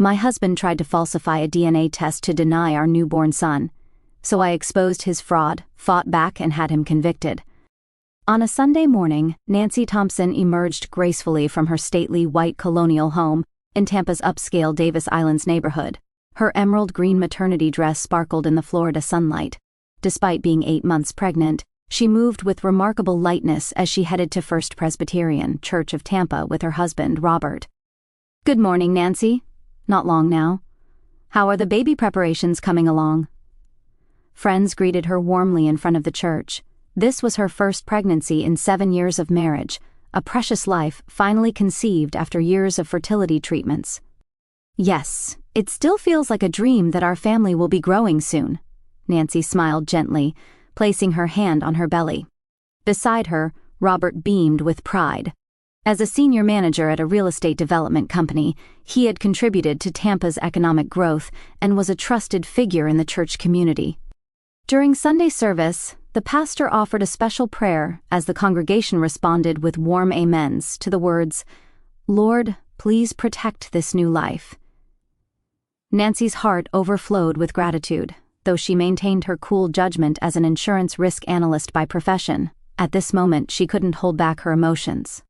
My husband tried to falsify a DNA test to deny our newborn son, so I exposed his fraud, fought back, and had him convicted. On a Sunday morning, Nancy Thompson emerged gracefully from her stately white colonial home in Tampa's upscale Davis Islands neighborhood. Her emerald green maternity dress sparkled in the Florida sunlight. Despite being 8 months pregnant, she moved with remarkable lightness as she headed to First Presbyterian Church of Tampa with her husband, Robert. "Good morning, Nancy. Not long now. How are the baby preparations coming along?" Friends greeted her warmly in front of the church. This was her first pregnancy in 7 years of marriage, a precious life finally conceived after years of fertility treatments. "Yes, it still feels like a dream that our family will be growing soon," Nancy smiled gently, placing her hand on her belly. Beside her, Robert beamed with pride. As a senior manager at a real estate development company, he had contributed to Tampa's economic growth and was a trusted figure in the church community. During Sunday service, the pastor offered a special prayer as the congregation responded with warm amens to the words, "Lord, please protect this new life." Nancy's heart overflowed with gratitude, though she maintained her cool judgment as an insurance risk analyst by profession. At this moment, she couldn't hold back her emotions.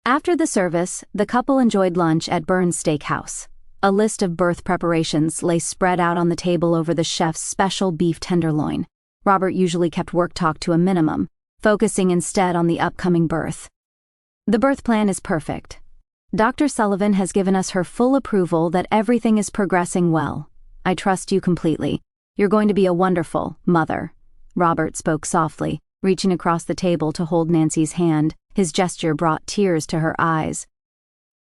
After the service, the couple enjoyed lunch at Burns Steakhouse. A list of birth preparations lay spread out on the table over the chef's special beef tenderloin. Robert usually kept work talk to a minimum, focusing instead on the upcoming birth. "The birth plan is perfect. Dr. Sullivan has given us her full approval that everything is progressing well. I trust you completely. You're going to be a wonderful mother." Robert spoke softly, reaching across the table to hold Nancy's hand. His gesture brought tears to her eyes.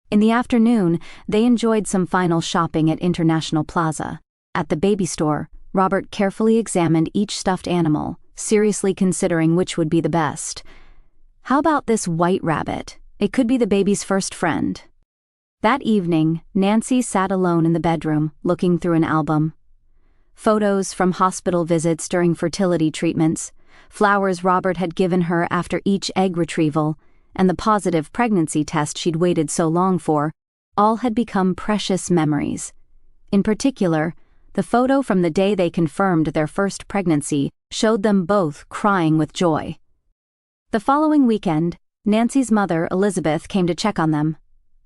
In the afternoon, they enjoyed some final shopping at International Plaza. At the baby store, Robert carefully examined each stuffed animal, seriously considering which would be the best. "How about this white rabbit? It could be the baby's first friend." That evening, Nancy sat alone in the bedroom, looking through an album. Photos from hospital visits during fertility treatments, flowers Robert had given her after each egg retrieval, and the positive pregnancy test she'd waited so long for, all had become precious memories. In particular, the photo from the day they confirmed their first pregnancy showed them both crying with joy. The following weekend, Nancy's mother, Elizabeth, came to check on them.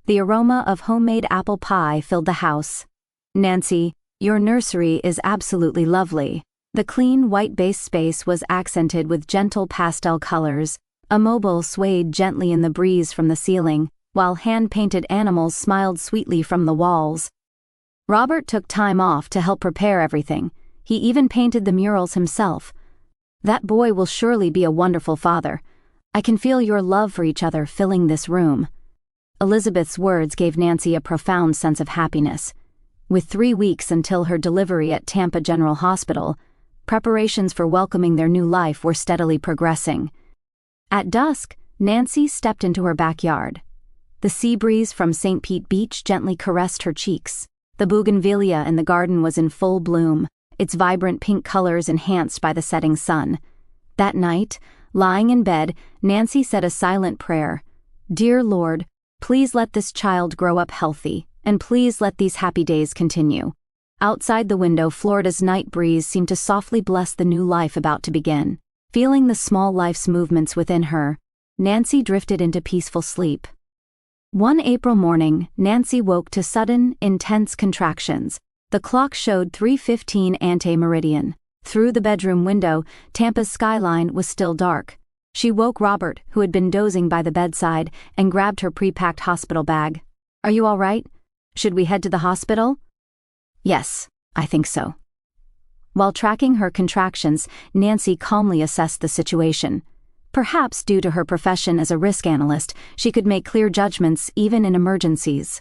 The aroma of homemade apple pie filled the house. "Nancy, your nursery is absolutely lovely." The clean, white-based space was accented with gentle pastel colors. A mobile swayed gently in the breeze from the ceiling, while hand-painted animals smiled sweetly from the walls. Robert took time off to help prepare everything. He even painted the murals himself. "That boy will surely be a wonderful father. I can feel your love for each other filling this room." Elizabeth's words gave Nancy a profound sense of happiness. With 3 weeks until her delivery at Tampa General Hospital, preparations for welcoming their new life were steadily progressing. At dusk, Nancy stepped into her backyard. The sea breeze from St. Pete Beach gently caressed her cheeks. The bougainvillea in the garden was in full bloom, its vibrant pink colors enhanced by the setting sun. That night, lying in bed, Nancy said a silent prayer. "Dear Lord, please let this child grow up healthy, and please let these happy days continue." Outside the window, Florida's night breeze seemed to softly bless the new life about to begin. Feeling the small life's movements within her, Nancy drifted into peaceful sleep. One April morning, Nancy woke to sudden, intense contractions. The clock showed 3:15 ante-meridian. Through the bedroom window, Tampa's skyline was still dark. She woke Robert, who had been dozing by the bedside, and grabbed her pre-packed hospital bag. "Are you all right? Should we head to the hospital?" "Yes, I think so." While tracking her contractions, Nancy calmly assessed the situation. Perhaps due to her profession as a risk analyst, she could make clear judgments even in emergencies.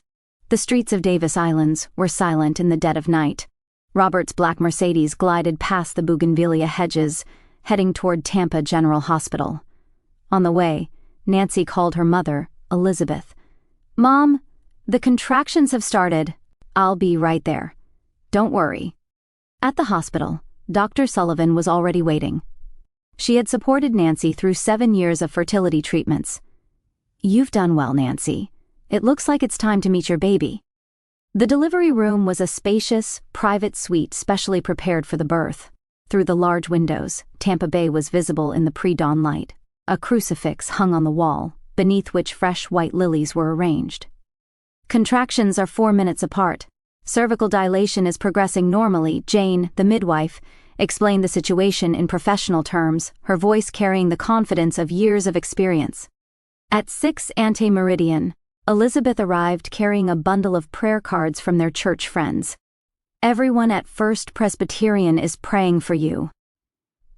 The streets of Davis Islands were silent in the dead of night. Robert's black Mercedes glided past the bougainvillea hedges, heading toward Tampa General Hospital. On the way, Nancy called her mother, Elizabeth. "Mom, the contractions have started. I'll be right there. Don't worry." At the hospital, Dr. Sullivan was already waiting. She had supported Nancy through 7 years of fertility treatments. "You've done well, Nancy. It looks like it's time to meet your baby." The delivery room was a spacious, private suite specially prepared for the birth. Through the large windows, Tampa Bay was visible in the pre-dawn light. A crucifix hung on the wall, beneath which fresh white lilies were arranged. Contractions are 4 minutes apart. Cervical dilation is progressing normally, Jane, the midwife, explained the situation in professional terms, her voice carrying the confidence of years of experience. At 6 ante-meridian, Elizabeth arrived carrying a bundle of prayer cards from their church friends. "Everyone at First Presbyterian is praying for you."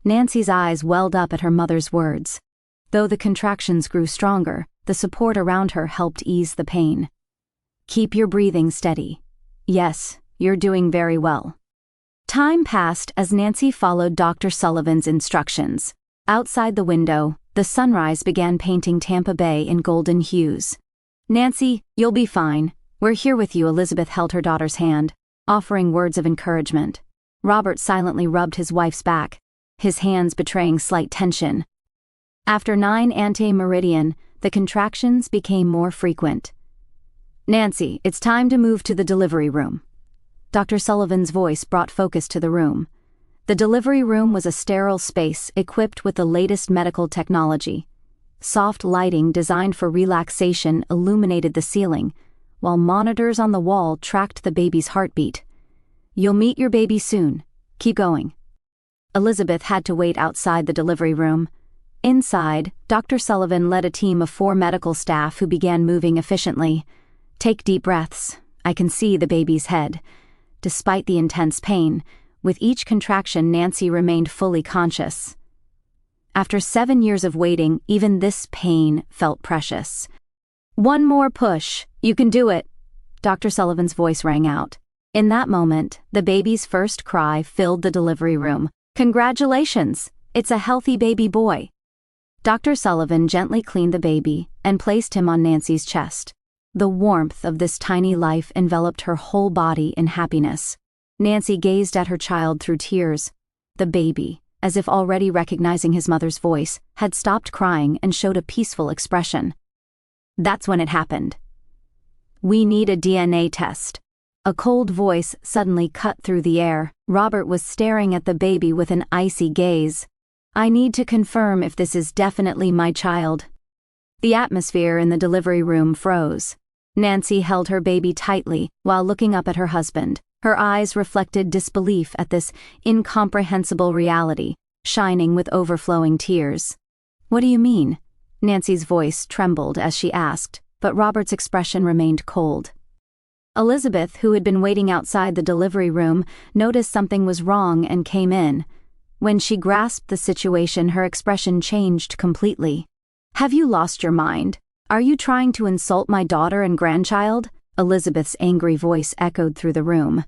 Nancy's eyes welled up at her mother's words. Though the contractions grew stronger, the support around her helped ease the pain. "Keep your breathing steady. Yes, you're doing very well." Time passed as Nancy followed Dr. Sullivan's instructions. Outside the window, the sunrise began painting Tampa Bay in golden hues. "Nancy, you'll be fine. We're here with you." Elizabeth held her daughter's hand, offering words of encouragement. Robert silently rubbed his wife's back, his hands betraying slight tension. After 9 ante-meridian, the contractions became more frequent. "Nancy, it's time to move to the delivery room." Dr. Sullivan's voice brought focus to the room. The delivery room was a sterile space equipped with the latest medical technology. Soft lighting designed for relaxation illuminated the ceiling, while monitors on the wall tracked the baby's heartbeat. "You'll meet your baby soon. Keep going." Elizabeth had to wait outside the delivery room. Inside, Dr. Sullivan led a team of 4 medical staff who began moving efficiently. "Take deep breaths. I can see the baby's head." Despite the intense pain, with each contraction Nancy remained fully conscious. After 7 years of waiting, even this pain felt precious. "One more push. You can do it." Dr. Sullivan's voice rang out. In that moment, the baby's first cry filled the delivery room. "Congratulations! It's a healthy baby boy." Dr. Sullivan gently cleaned the baby and placed him on Nancy's chest. The warmth of this tiny life enveloped her whole body in happiness. Nancy gazed at her child through tears. The baby, as if already recognizing his mother's voice, had stopped crying and showed a peaceful expression. That's when it happened. "We need a DNA test." A cold voice suddenly cut through the air. Robert was staring at the baby with an icy gaze. "I need to confirm if this is definitely my child." The atmosphere in the delivery room froze. Nancy held her baby tightly while looking up at her husband. Her eyes reflected disbelief at this incomprehensible reality, shining with overflowing tears. "What do you mean?" Nancy's voice trembled as she asked, but Robert's expression remained cold. Elizabeth, who had been waiting outside the delivery room, noticed something was wrong and came in. When she grasped the situation, her expression changed completely. "Have you lost your mind? Are you trying to insult my daughter and grandchild?" Elizabeth's angry voice echoed through the room.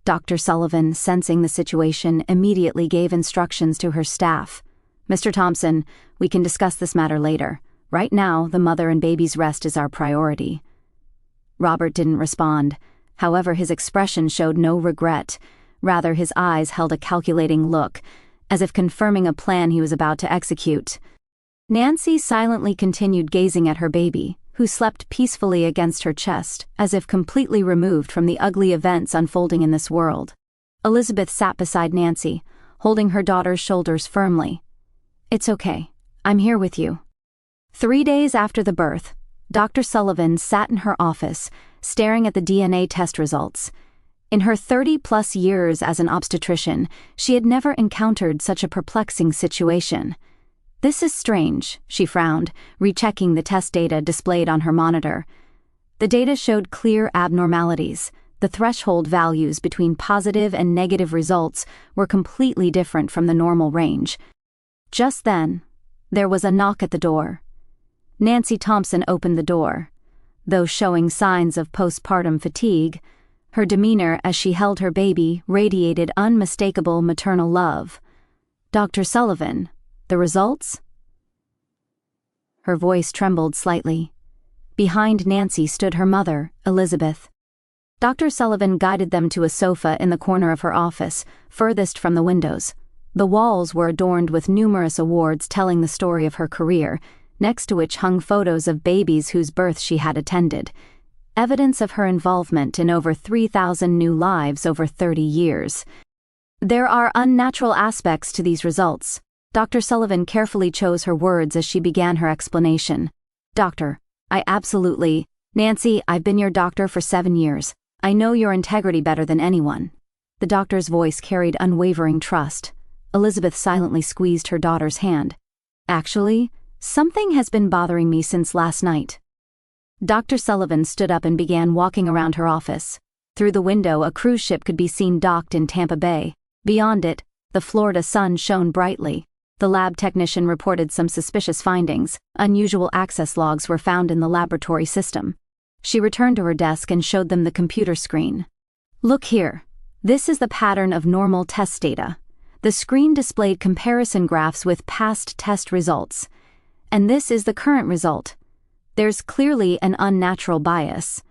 Dr. Sullivan, sensing the situation, immediately gave instructions to her staff. "Mr. Thompson, we can discuss this matter later. Right now, the mother and baby's rest is our priority." Robert didn't respond. However, his expression showed no regret. Rather, his eyes held a calculating look, as if confirming a plan he was about to execute. Nancy silently continued gazing at her baby, who slept peacefully against her chest, as if completely removed from the ugly events unfolding in this world. Elizabeth sat beside Nancy, holding her daughter's shoulders firmly. "It's okay. I'm here with you." 3 days after the birth, Dr. Sullivan sat in her office, staring at the DNA test results. In her 30-plus years as an obstetrician, she had never encountered such a perplexing situation. "This is strange," she frowned, rechecking the test data displayed on her monitor. The data showed clear abnormalities. The threshold values between positive and negative results were completely different from the normal range. Just then, there was a knock at the door. Nancy Thompson opened the door. Though showing signs of postpartum fatigue, her demeanor as she held her baby radiated unmistakable maternal love. "Dr. Sullivan, the results?" Her voice trembled slightly. Behind Nancy stood her mother, Elizabeth. Dr. Sullivan guided them to a sofa in the corner of her office, furthest from the windows. The walls were adorned with numerous awards telling the story of her career, next to which hung photos of babies whose births she had attended. evidence of her involvement in over 3,000 new lives over 30 years. There are unnatural aspects to these results. Dr. Sullivan carefully chose her words as she began her explanation. Doctor, Nancy, I've been your doctor for 7 years. I know your integrity better than anyone. The doctor's voice carried unwavering trust. Elizabeth silently squeezed her daughter's hand. Actually, something has been bothering me since last night. Dr. Sullivan stood up and began walking around her office. Through the window, a cruise ship could be seen docked in Tampa Bay. Beyond it, the Florida sun shone brightly. The lab technician reported some suspicious findings. Unusual access logs were found in the laboratory system. She returned to her desk and showed them the computer screen. Look here. This is the pattern of normal test data. The screen displayed comparison graphs with past test results. And this is the current result. There's clearly an unnatural bias.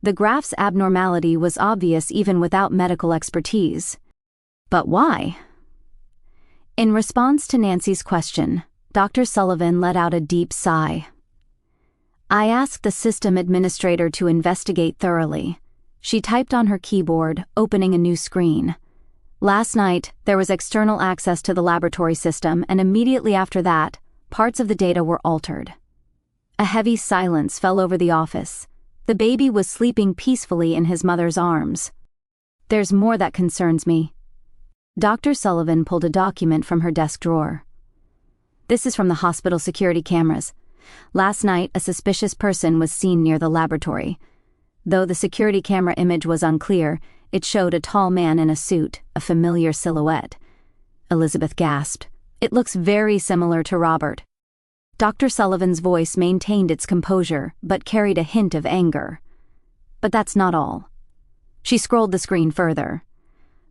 The graph's abnormality was obvious even without medical expertise. But why? In response to Nancy's question, Dr. Sullivan let out a deep sigh. I asked the system administrator to investigate thoroughly. She typed on her keyboard, opening a new screen. Last night, there was external access to the laboratory system, and immediately after that, parts of the data were altered. A heavy silence fell over the office. The baby was sleeping peacefully in his mother's arms. There's more that concerns me. Dr. Sullivan pulled a document from her desk drawer. This is from the hospital security cameras. Last night, a suspicious person was seen near the laboratory. Though the security camera image was unclear, it showed a tall man in a suit, a familiar silhouette. Elizabeth gasped. It looks very similar to Robert. Dr. Sullivan's voice maintained its composure, but carried a hint of anger. But that's not all. She scrolled the screen further.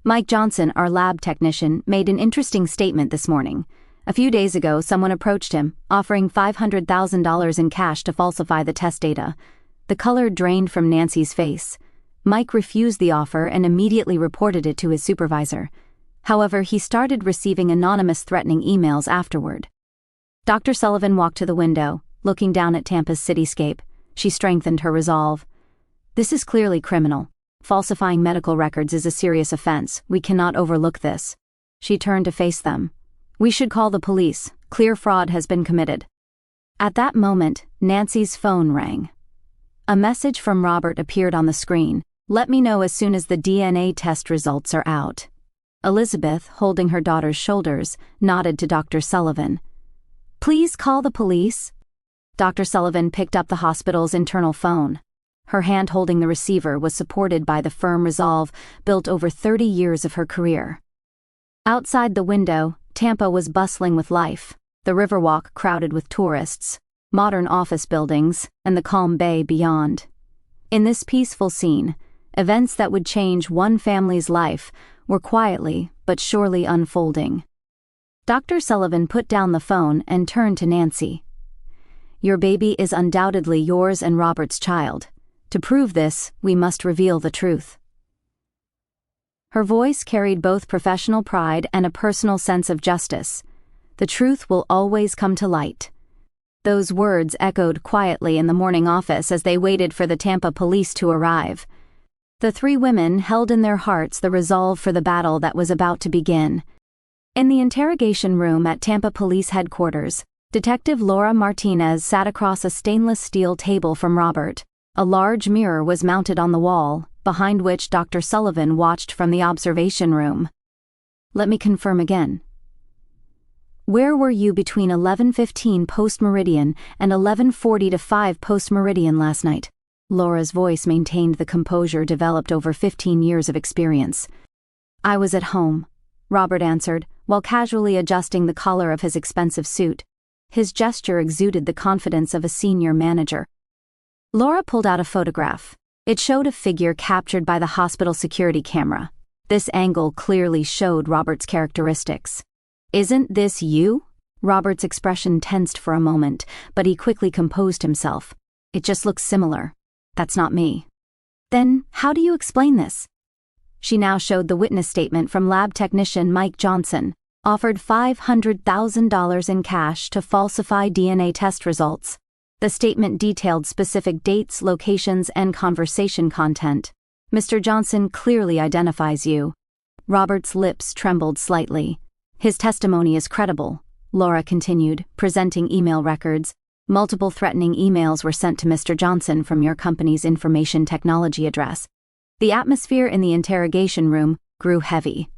Mike Johnson, our lab technician, made an interesting statement this morning. A few days ago, someone approached him, offering $500,000 in cash to falsify the test data. The color drained from Nancy's face. Mike refused the offer and immediately reported it to his supervisor. However, he started receiving anonymous threatening emails afterward. Dr. Sullivan walked to the window, looking down at Tampa's cityscape. She strengthened her resolve. This is clearly criminal. Falsifying medical records is a serious offense. We cannot overlook this. She turned to face them. We should call the police. Clear fraud has been committed. At that moment, Nancy's phone rang. A message from Robert appeared on the screen. Let me know as soon as the DNA test results are out. Elizabeth, holding her daughter's shoulders, nodded to Dr. Sullivan. Please call the police. Dr. Sullivan picked up the hospital's internal phone. Her hand holding the receiver was supported by the firm resolve built over 30 years of her career. Outside the window, Tampa was bustling with life, the Riverwalk crowded with tourists, modern office buildings, and the calm bay beyond. In this peaceful scene, events that would change one family's life were quietly but surely unfolding. Dr. Sullivan put down the phone and turned to Nancy. Your baby is undoubtedly yours and Robert's child. To prove this, we must reveal the truth. Her voice carried both professional pride and a personal sense of justice. The truth will always come to light. Those words echoed quietly in the morning office as they waited for the Tampa police to arrive. The three women held in their hearts the resolve for the battle that was about to begin. In the interrogation room at Tampa Police Headquarters, Detective Laura Martinez sat across a stainless steel table from Robert. A large mirror was mounted on the wall, behind which Dr. Sullivan watched from the observation room. Let me confirm again. Where were you between 11:15 post-meridian and 11:40 to 5 post-meridian last night? Laura's voice maintained the composure developed over 15 years of experience. I was at home, Robert answered, while casually adjusting the collar of his expensive suit. His gesture exuded the confidence of a senior manager. Laura pulled out a photograph. It showed a figure captured by the hospital security camera. This angle clearly showed Robert's characteristics. Isn't this you? Robert's expression tensed for a moment, but he quickly composed himself. It just looks similar. That's not me. Then, how do you explain this? She now showed the witness statement from lab technician Mike Johnson, offered $500,000 in cash to falsify DNA test results. The statement detailed specific dates, locations, and conversation content. Mr. Johnson clearly identifies you. Robert's lips trembled slightly. His testimony is credible, Laura continued, presenting email records. Multiple threatening emails were sent to Mr. Johnson from your company's information technology address. The atmosphere in the interrogation room grew heavy.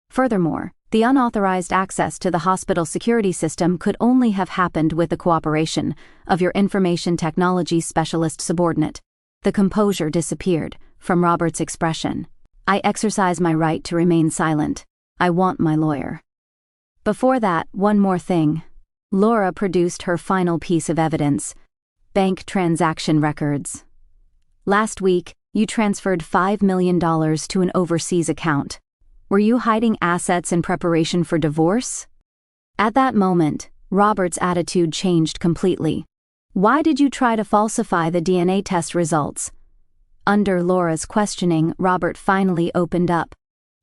Furthermore, the unauthorized access to the hospital security system could only have happened with the cooperation of your information technology specialist subordinate. The composure disappeared from Robert's expression. I exercise my right to remain silent. I want my lawyer. Before that, one more thing. Laura produced her final piece of evidence: bank transaction records. Last week, you transferred $5 million to an overseas account. Were you hiding assets in preparation for divorce? At that moment, Robert's attitude changed completely. Why did you try to falsify the DNA test results? Under Laura's questioning, Robert finally opened up.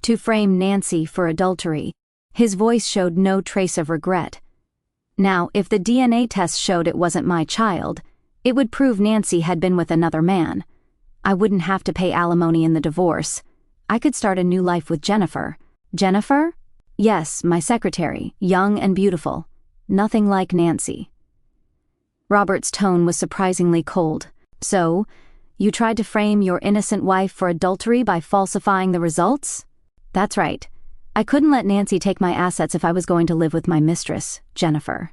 To frame Nancy for adultery. His voice showed no trace of regret. Now, if the DNA test showed it wasn't my child, it would prove Nancy had been with another man. I wouldn't have to pay alimony in the divorce. I could start a new life with Jennifer. Jennifer? Yes, my secretary, young and beautiful. Nothing like Nancy. Robert's tone was surprisingly cold. So, you tried to frame your innocent wife for adultery by falsifying the results? That's right. I couldn't let Nancy take my assets if I was going to live with my mistress, Jennifer.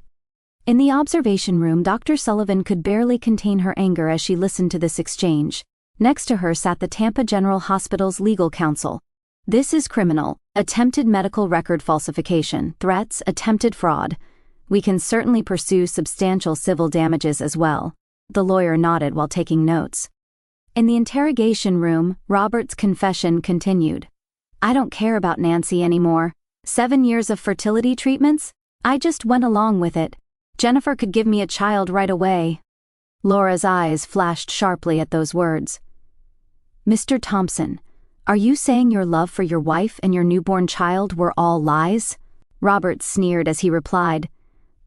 In the observation room, Dr. Sullivan could barely contain her anger as she listened to this exchange. Next to her sat the Tampa General Hospital's legal counsel. This is criminal, attempted medical record falsification, threats, attempted fraud. We can certainly pursue substantial civil damages as well. The lawyer nodded while taking notes. In the interrogation room, Robert's confession continued. I don't care about Nancy anymore. 7 years of fertility treatments? I just went along with it. Jennifer could give me a child right away. Laura's eyes flashed sharply at those words. Mr. Thompson, are you saying your love for your wife and your newborn child were all lies? Robert sneered as he replied,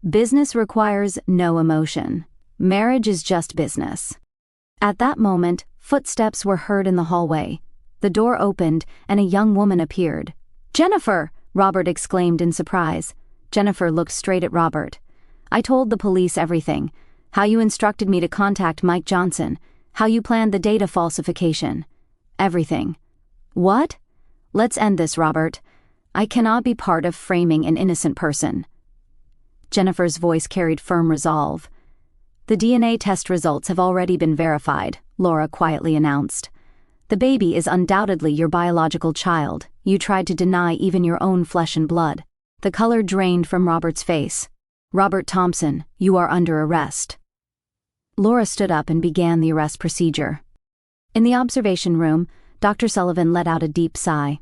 Business requires no emotion. Marriage is just business. At that moment, footsteps were heard in the hallway. The door opened, and a young woman appeared. Jennifer! Robert exclaimed in surprise. Jennifer looked straight at Robert. I told the police everything. How you instructed me to contact Mike Johnson. How you planned the data falsification. Everything. What? Let's end this, Robert. I cannot be part of framing an innocent person. Jennifer's voice carried firm resolve. The DNA test results have already been verified, Laura quietly announced. The baby is undoubtedly your biological child. You tried to deny even your own flesh and blood. The color drained from Robert's face. Robert Thompson, you are under arrest. Laura stood up and began the arrest procedure. In the observation room, Dr. Sullivan let out a deep sigh.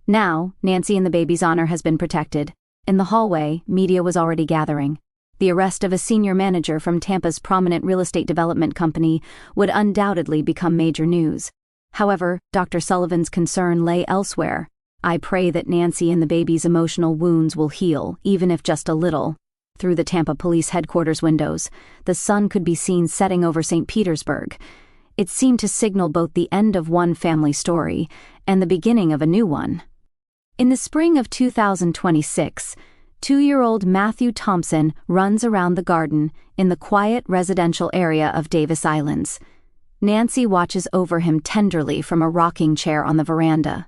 Now, Nancy and the baby's honor has been protected. In the hallway, media was already gathering. The arrest of a senior manager from Tampa's prominent real estate development company would undoubtedly become major news. However, Dr. Sullivan's concern lay elsewhere. I pray that Nancy and the baby's emotional wounds will heal, even if just a little. Through the Tampa Police Headquarters windows, the sun could be seen setting over St. Petersburg. It seemed to signal both the end of one family story and the beginning of a new one. In the spring of 2026, 2-year-old Matthew Thompson runs around the garden in the quiet residential area of Davis Islands. Nancy watches over him tenderly from a rocking chair on the veranda.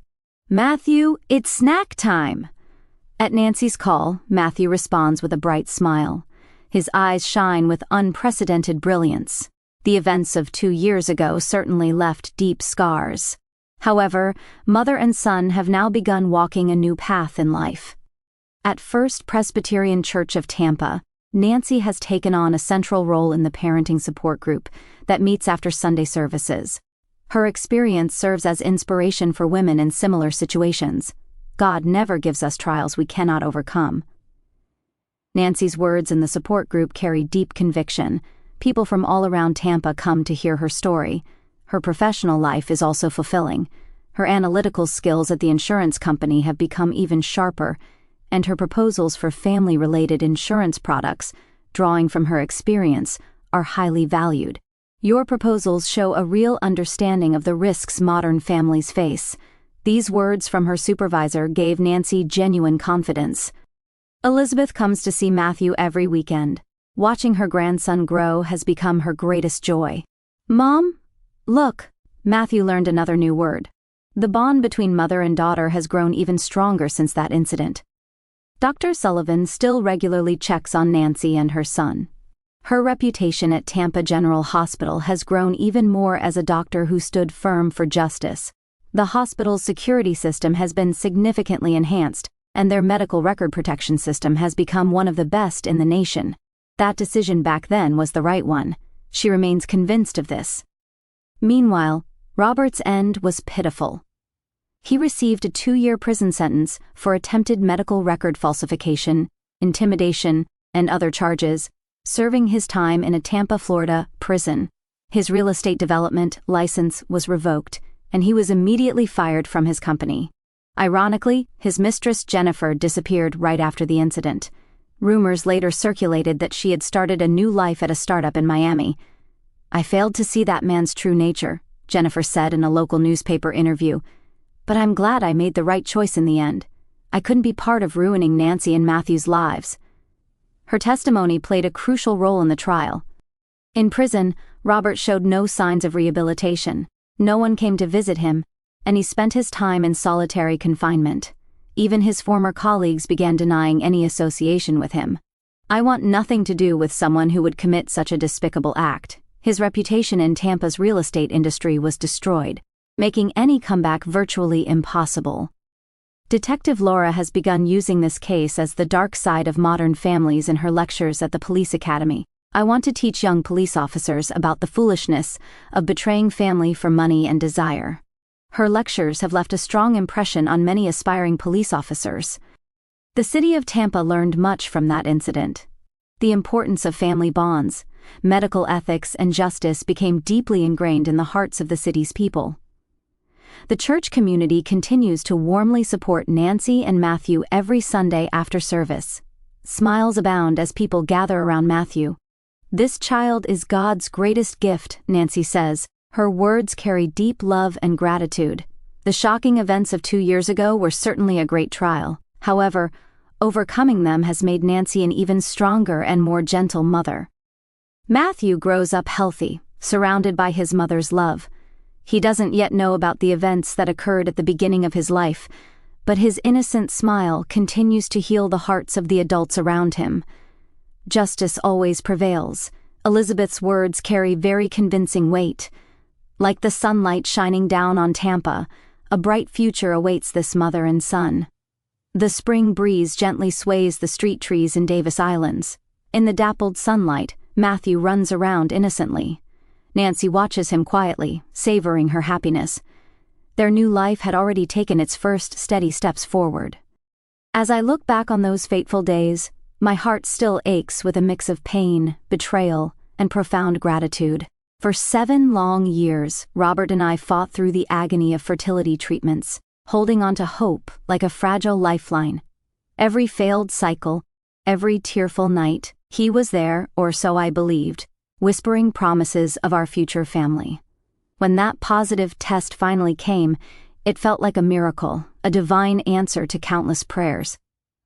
Matthew, it's snack time! At Nancy's call, Matthew responds with a bright smile. His eyes shine with unprecedented brilliance. The events of 2 years ago certainly left deep scars. However, mother and son have now begun walking a new path in life. At First Presbyterian Church of Tampa, Nancy has taken on a central role in the parenting support group that meets after Sunday services. Her experience serves as inspiration for women in similar situations. God never gives us trials we cannot overcome. Nancy's words in the support group carry deep conviction. People from all around Tampa come to hear her story. Her professional life is also fulfilling. Her analytical skills at the insurance company have become even sharper, and her proposals for family-related insurance products, drawing from her experience, are highly valued. Your proposals show a real understanding of the risks modern families face." These words from her supervisor gave Nancy genuine confidence. Elizabeth comes to see Matthew every weekend. Watching her grandson grow has become her greatest joy. "Mom, look," Matthew learned another new word. The bond between mother and daughter has grown even stronger since that incident. Dr. Sullivan still regularly checks on Nancy and her son. Her reputation at Tampa General Hospital has grown even more as a doctor who stood firm for justice. The hospital's security system has been significantly enhanced, and their medical record protection system has become one of the best in the nation. That decision back then was the right one. She remains convinced of this. Meanwhile, Robert's end was pitiful. He received a 2-year prison sentence for attempted medical record falsification, intimidation, and other charges, serving his time in a Tampa, Florida, prison. His real estate development license was revoked, and he was immediately fired from his company. Ironically, his mistress Jennifer disappeared right after the incident. Rumors later circulated that she had started a new life at a startup in Miami. "I failed to see that man's true nature," Jennifer said in a local newspaper interview. "But I'm glad I made the right choice in the end. I couldn't be part of ruining Nancy and Matthew's lives." Her testimony played a crucial role in the trial. In prison, Robert showed no signs of rehabilitation. No one came to visit him, and he spent his time in solitary confinement. Even his former colleagues began denying any association with him. "I want nothing to do with someone who would commit such a despicable act." His reputation in Tampa's real estate industry was destroyed, making any comeback virtually impossible. Detective Laura has begun using this case as the dark side of modern families in her lectures at the police academy. "I want to teach young police officers about the foolishness of betraying family for money and desire." Her lectures have left a strong impression on many aspiring police officers. The city of Tampa learned much from that incident. The importance of family bonds, medical ethics, and justice became deeply ingrained in the hearts of the city's people. The church community continues to warmly support Nancy and Matthew every Sunday after service. Smiles abound as people gather around Matthew. "This child is God's greatest gift," Nancy says. Her words carry deep love and gratitude. The shocking events of 2 years ago were certainly a great trial. However, overcoming them has made Nancy an even stronger and more gentle mother. Matthew grows up healthy, surrounded by his mother's love. He doesn't yet know about the events that occurred at the beginning of his life, but his innocent smile continues to heal the hearts of the adults around him. Justice always prevails. Elizabeth's words carry very convincing weight. Like the sunlight shining down on Tampa, a bright future awaits this mother and son. The spring breeze gently sways the street trees in Davis Islands. In the dappled sunlight, Matthew runs around innocently. Nancy watches him quietly, savoring her happiness. Their new life had already taken its first steady steps forward. As I look back on those fateful days, my heart still aches with a mix of pain, betrayal, and profound gratitude. For 7 long years, Robert and I fought through the agony of fertility treatments, holding on to hope like a fragile lifeline. Every failed cycle, every tearful night, he was there, or so I believed, whispering promises of our future family. When that positive test finally came, it felt like a miracle, a divine answer to countless prayers.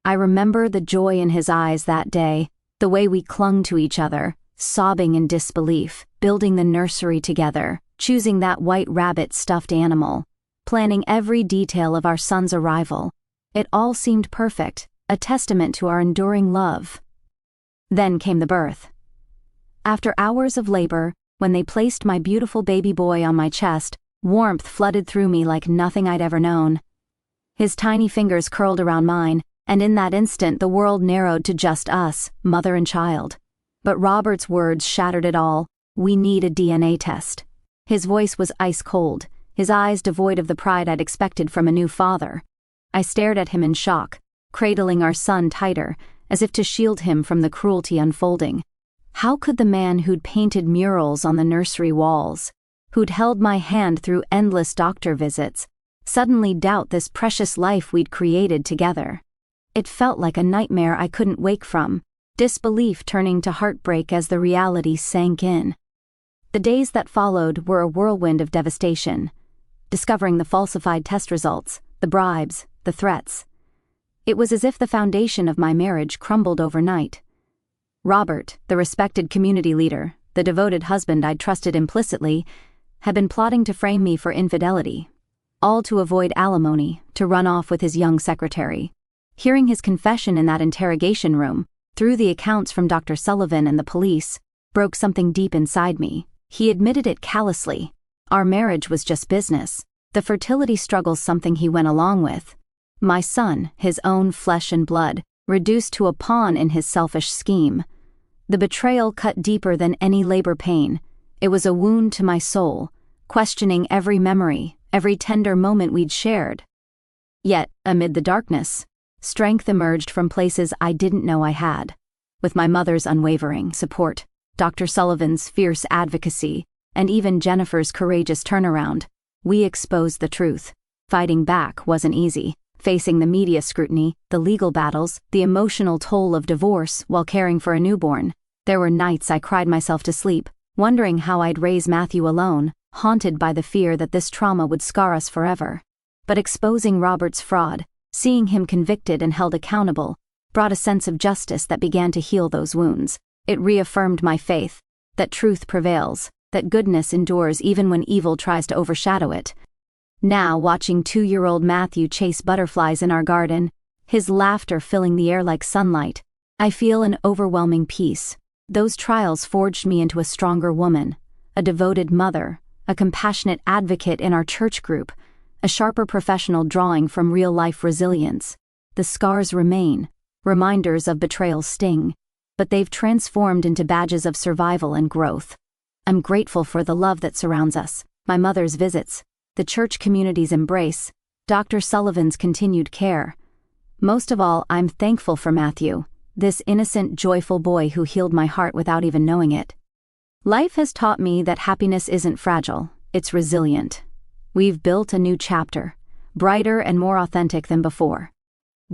I remember the joy in his eyes that day, the way we clung to each other, sobbing in disbelief, building the nursery together, choosing that white rabbit stuffed animal, planning every detail of our son's arrival. It all seemed perfect, a testament to our enduring love. Then came the birth. After hours of labor, when they placed my beautiful baby boy on my chest, warmth flooded through me like nothing I'd ever known. His tiny fingers curled around mine, and in that instant the world narrowed to just us, mother and child. But Robert's words shattered it all. "We need a DNA test." His voice was ice cold, his eyes devoid of the pride I'd expected from a new father. I stared at him in shock, cradling our son tighter, as if to shield him from the cruelty unfolding. How could the man who'd painted murals on the nursery walls, who'd held my hand through endless doctor visits, suddenly doubt this precious life we'd created together? It felt like a nightmare I couldn't wake from. disbelief turning to heartbreak as the reality sank in. The days that followed were a whirlwind of devastation. Discovering the falsified test results, the bribes, the threats. It was as if the foundation of my marriage crumbled overnight. Robert, the respected community leader, the devoted husband I'd trusted implicitly, had been plotting to frame me for infidelity, all to avoid alimony, to run off with his young secretary. Hearing his confession in that interrogation room, through the accounts from Dr. Sullivan and the police, broke something deep inside me. He admitted it callously. Our marriage was just business. The fertility struggle's something he went along with. My son, his own flesh and blood, reduced to a pawn in his selfish scheme. The betrayal cut deeper than any labor pain. It was a wound to my soul, questioning every memory, every tender moment we'd shared. Yet, amid the darkness, strength emerged from places I didn't know I had. With my mother's unwavering support, Dr. Sullivan's fierce advocacy, and even Jennifer's courageous turnaround, we exposed the truth. Fighting back wasn't easy, facing the media scrutiny, the legal battles, the emotional toll of divorce while caring for a newborn. There were nights I cried myself to sleep, wondering how I'd raise Matthew alone, haunted by the fear that this trauma would scar us forever. But exposing Robert's fraud, seeing him convicted and held accountable, brought a sense of justice that began to heal those wounds. It reaffirmed my faith, that truth prevails, that goodness endures even when evil tries to overshadow it. Now, watching 2-year-old Matthew chase butterflies in our garden, his laughter filling the air like sunlight, I feel an overwhelming peace. Those trials forged me into a stronger woman, a devoted mother, a compassionate advocate in our church group, a sharper professional drawing from real-life resilience. The scars remain, reminders of betrayal's sting, but they've transformed into badges of survival and growth. I'm grateful for the love that surrounds us, my mother's visits, the church community's embrace, Dr. Sullivan's continued care. Most of all, I'm thankful for Matthew, this innocent, joyful boy who healed my heart without even knowing it. Life has taught me that happiness isn't fragile, it's resilient. We've built a new chapter, brighter and more authentic than before.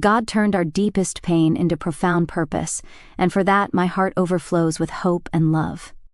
God turned our deepest pain into profound purpose, and for that my heart overflows with hope and love.